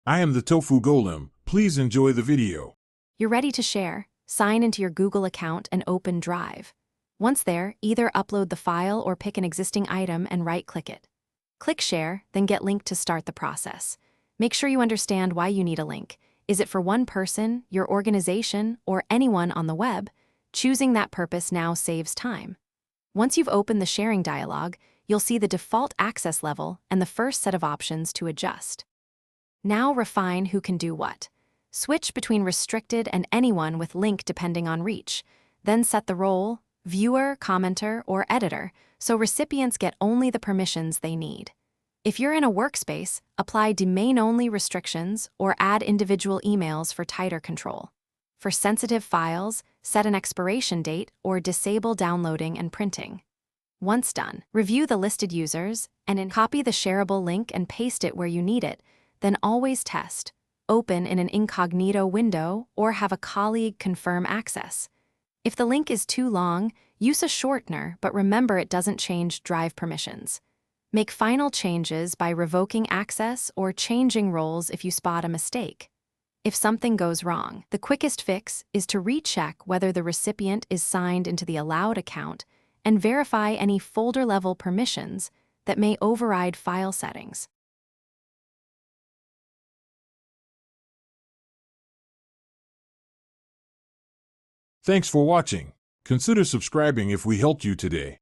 I am the Tofu Golem. Please enjoy the video. You're ready to share. Sign into your Google account and open Drive. Once there, either upload the file or pick an existing item and right-click it. Click Share, then get linked to start the process. Make sure you understand why you need a link. Is it for one person, your organization, or anyone on the web? Choosing that purpose now saves time. Once you've opened the sharing dialog, you'll see the default access level and the first set of options to adjust. Now refine who can do what. Switch between restricted and anyone with link depending on reach. Then set the role, viewer, commenter, or editor, so recipients get only the permissions they need. If you're in a workspace, apply domain-only restrictions or add individual emails for tighter control. For sensitive files, set an expiration date or disable downloading and printing. Once done, review the listed users and copy the shareable link and paste it where you need it, then always test. Open in an incognito window or have a colleague confirm access. If the link is too long, use a shortener, but remember it doesn't change Drive permissions. Make final changes by revoking access or changing roles if you spot a mistake. If something goes wrong, the quickest fix is to recheck whether the recipient is signed into the allowed account and verify any folder-level permissions that may override file settings. Thanks for watching. Consider subscribing if we helped you today.